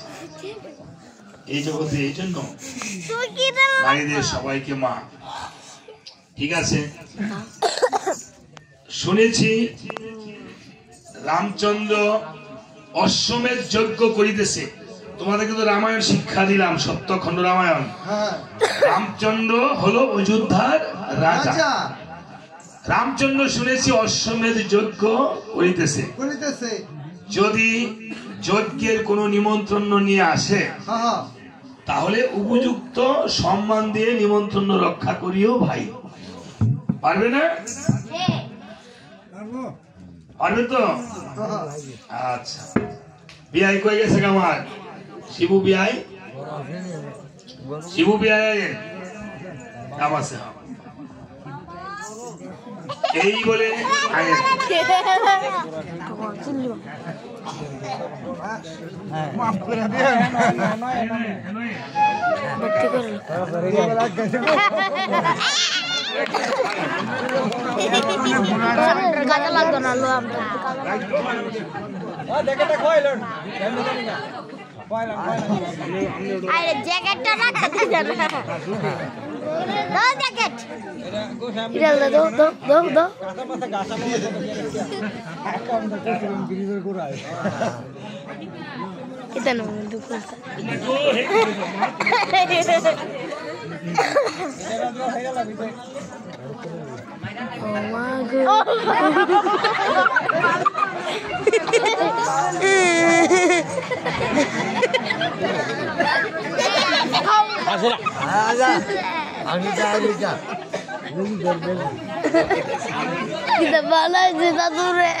এই জগতে। এই জন্য নারীদের সবাইকে মা। ঠিক আছে? শুনেছি রামচন্দ্র অশ্বমেধ যজ্ঞ করিতেছে। তোমাদেরকে তো রামায়ণ শিক্ষা দিলাম, সপ্তখণ্ড রামায়ণ। রামচন্দ্র হলো অযোধ্যার রাজা। রামচন্দ্র শুনেছি অশ্বমেধ যজ্ঞ করিতেছে। যদি যজ্ঞের কোন নিমন্ত্রণ নিয়ে আসে তাহলে উপযুক্ত সম্মান দিয়ে নিমন্ত্রণ রক্ষা করিও ভাই। পারবে না? পারবে তো? আচ্ছা বিয়াই কয়ে গেছে আমার শিবু বিয়াই, শিবু বিয়াই কাম আছে এই বলে গাজা লাগতো না লো আরে জ্যাকেটটা রাখতে দেন না দাও জ্যাকেট ইরাল দাও দাও দাও দাও কাঁচা পাতা গাছা নিয়ে অ্যাকাউন্ট করতে গ্রিজের গোড়ায় এটা না দুপুর Kita balas kita dure.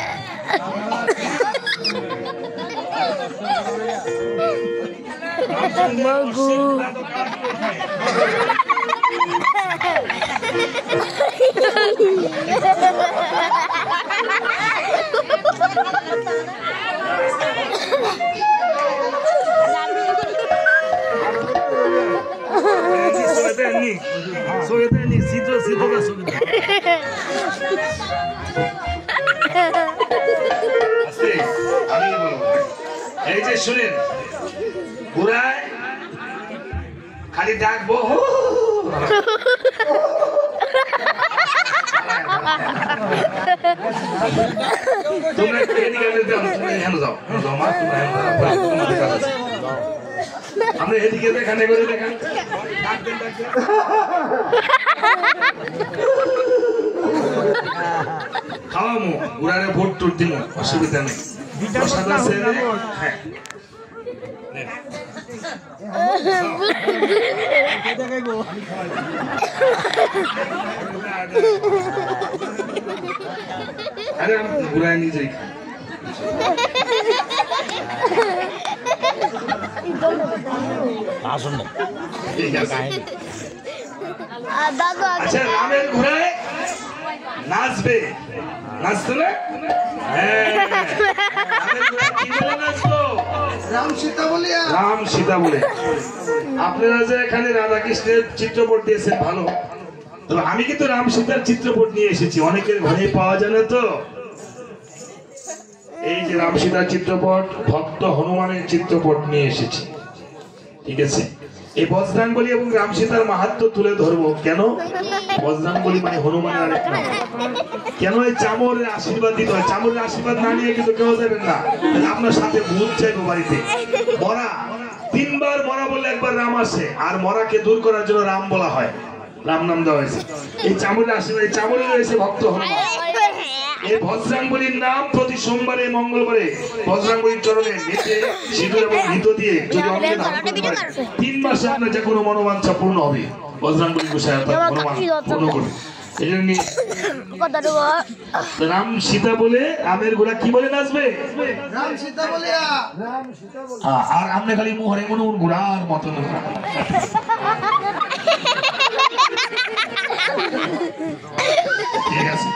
Bagus. এই যে শুনেন ঘুরায় খালি ডাকবো তোমরা যাও আমরা এদিকে দেখানে করে দেখান খাওয়ামো ঘুরারে ভোট টোট দিব অসুবিধা নেই হ্যাঁ আরে আমি ঘুরায় নিজেই আচ্ছা রামের ঘোড়ায় নাচবে নাচতো না রাম সীতা বলে আপনারা যে এখানে রাধা কৃষ্ণের চিত্রপট দিয়েছেন ভালো তবে আমি কিন্তু রাম সীতার চিত্রপট নিয়ে এসেছি অনেকের ঘরে পাওয়া যায় না তো এই যে রাম সীতার চিত্রপট ভক্ত হনুমানের চিত্রপট নিয়ে এসেছি ঠিক আছে এই বজরাঙ্গবলী এবং রাম সীতার মাহাত্ম্য তুলে ধরবো কেন বজরাঙ্গবলী মানে হনুমানের আরেক নাম কেন এই চামরের আশীর্বাদ দিতে হয় চামরের আশীর্বাদ না নিয়ে কিন্তু কেউ যাবেন না আপনার সাথে ভূত চাইবো বাড়িতে মরা 3 বার মরা বলে একবার রাম আসে আর মরাকে দূর করার জন্য রাম বলা হয় রাম নাম দেওয়া হয়েছে এই চামরের আশীর্বাদ এই চামরে রয়েছে ভক্ত হনুমান এই বজরাঙ্গবলীর নাম প্রতি সোমবারে মঙ্গলবারে বজরাঙ্গবলীর চরণে নেচে সিঁদুর এবং ঘৃত দিয়ে যদি অঙ্গে ধারণ করতে পারে 3 মাসে আপনার যে কোনো মনোবাঞ্ছা পূর্ণ হবে বজরাঙ্গবলী গোসাই আপনার মনোবাঞ্ছা পূর্ণ করবে এই জন্য রাম সীতা বলে রামের ঘোড়া কি বলে নাচবে রাম সীতা বলে আর আপনি খালি মুহরে মনে ঘোড়ার মতো ঠিক আছে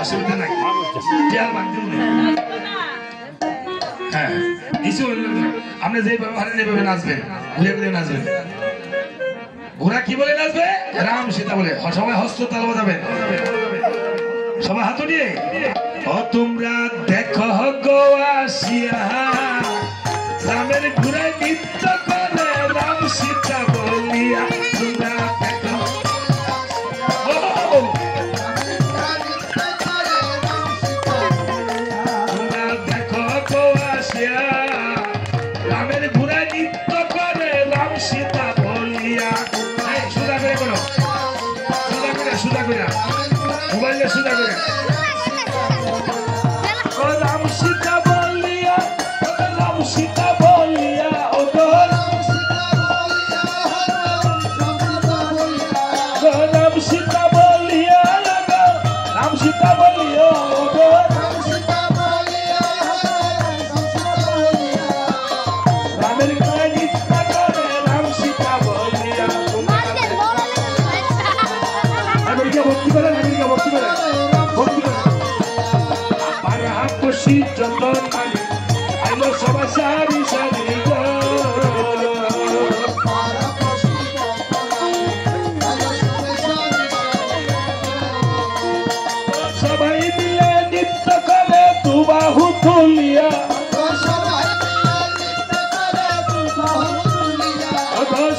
অসুবিধা নাই হ্যাঁ আপনি যে ব্যবহারে নেবে নাচবেন ঘুরে ঘুরে নাচবেন ঘোড়া কি বলে নাচবে রাম সীতা বলে সবাই হস্ত তাল বাজাবেন সবাই হাত নিয়ে ও তোমরা দেখো গো আসিয়া রামের ঘোড়া নৃত্য করে রাম সীতা বলিয়া তোমরা দেখো তোমরা দেখো গো আসিয়া রামের ঘোড়া নৃত্য করে রাম সীতা বলিয়া সুদা করে করো সুদা করে মোবাইলে সুদা করে রাম সীতা বলিয়া রাম সীতা বলিয়া ও রাম সীতা বলিয়া রাম সীতা বলিয়া রামের গায়ে নৃত্য করে রাম সীতা বলিয়া আমেরিকা ভক্তি করে ভক্তি করে পারে হাত কষি চন্দন মালি আইলো সবাই সারি সারি সবাই মিলে নৃত্য করে দু বাহু তুলিয়া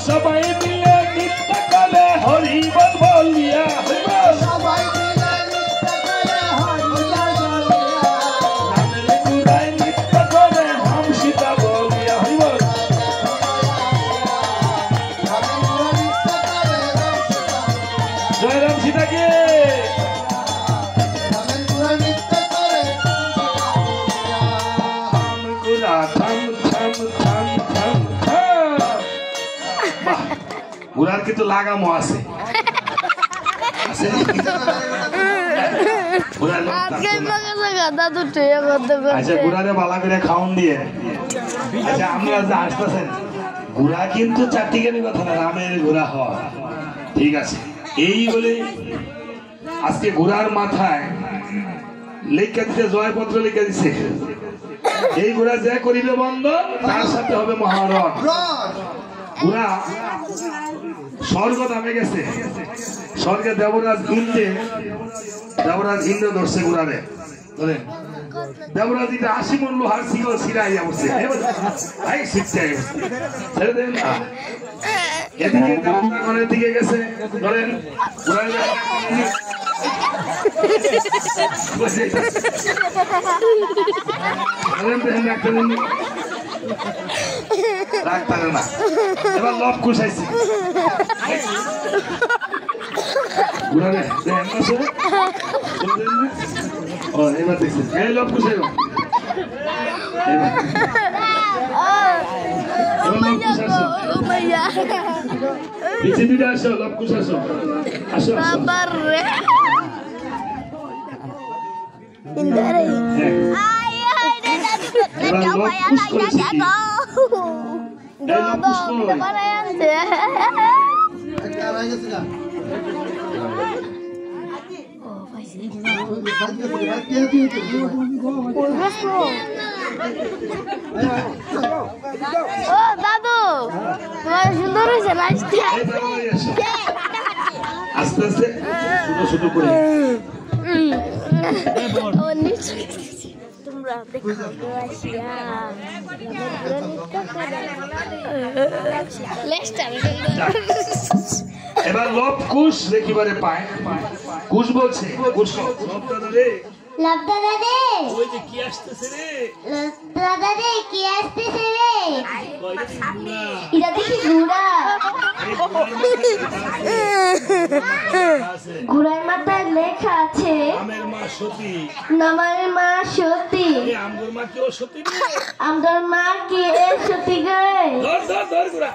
সবাই মিলে নৃত্য করে হরি বল বলিয়া বাহ, ঘোড়ার কিন্তু লাগামও আছে। আছে না? ঘোড়ার লোক আজকে থাকতো না। জায়গা দাদু টিয়া করতে আচ্ছা ঘোড়ারে বালা করে খাওন দিয়ে। আচ্ছা আপনারা যে আসতেছেন, ঘোড়া কিন্তু চারটিখানি কথা না, রামের ঘোড়া হয়। ঠিক আছে, এই বলে আজকে ঘোড়ার মাথায় লেখা দিতে জয়পত্র লিখে দিছে, এই ঘোড়া যে করিবে বন্ধন তার সাথে হবে মহারণ। ঘোড়া স্বর্গ নামে গেছে, স্বর্গে দেবরাজ ইন্দ্র ধরছে ঘোড়ারে, ধরেন দেবরাজ এটা 80 মণ লোহার শিকল ছিড়াইয়া বসছে, ছেড়ে দেন না। এদিকে দেবতাগণের দিকে গেছে, ধরেন রাখতারে না। এবার লব কুশাইছি ঘুরারে এবার দেখছি এই লব কুশাইব, এবার লব কুশাইছ পৃথিবীতে আসো, লব কুশাইছ, আসো আসো। বাবারে ইন্দারে আয় আয় রে দাদু যাও পায়া লাগা যাগো দাদু বাবারে আনতে ও দাদু তোমার সুন্দর হয়েছে লাস্টে আস্তে আস্তে ছোট ছোট করে তোমরা দেখো এবার লব কুশ দেখিবারে পায়, কুশ বলছে কুশ দাদা রে ওই যে কি আসতেছে রে, দাদা রে কি আসতেছে রে এটা দেখি ঘোড়া, ঘোড়ার মাথায় লেখা আছে আমের মা সতী, নামের মা সতী, আমগর মা কেউ সতী রে, আমার মা কি সতী গে ধর ধর ধর গুড়া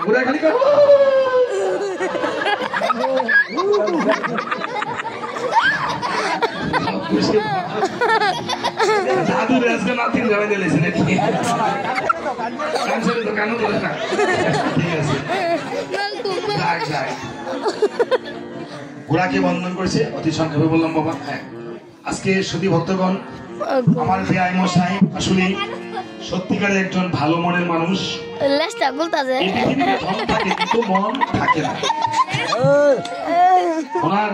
ঘুরা খালি কর দাদু আজকে নাতিন যাবে দিলেছে নাকি ক্যান্সারের দোকানও করে না, ঠিক আছে যাক যাক। ঘোড়াকে বন্ধন করেছে, অতি সংক্ষেপে বললাম বাবা। হ্যাঁ, আজকে সুধী ভক্তগণ, আমার বেআই মশাই আসলে সত্যিকারের একজন ভালো মনের মানুষ। লেস্টা গুলতাছে এই পৃথিবীতে ধন থাকে কিন্তু মন থাকে না। ওনার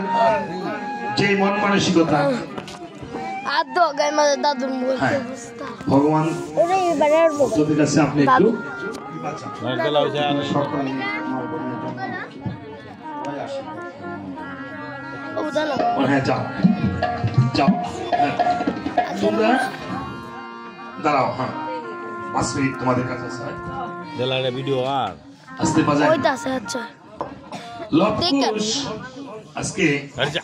যে মন মানসিকতা, আদো গায় মাঝে দাদুর মুখ হ্যাঁ, ভগবান ওরে এবারে আর বল যদি কাছে আপনি একটু ও দাঁড়াও হ্যাঁ যাও যাও, হ্যাঁ তোমরা দাঁড়াও, হ্যাঁ 5 মিনিট তোমাদের কাছে আছে, জেলারে ভিডিও আর আসতে বাজায় ওইটা আছে আচ্ছা লবকুশ আজকে আচ্ছা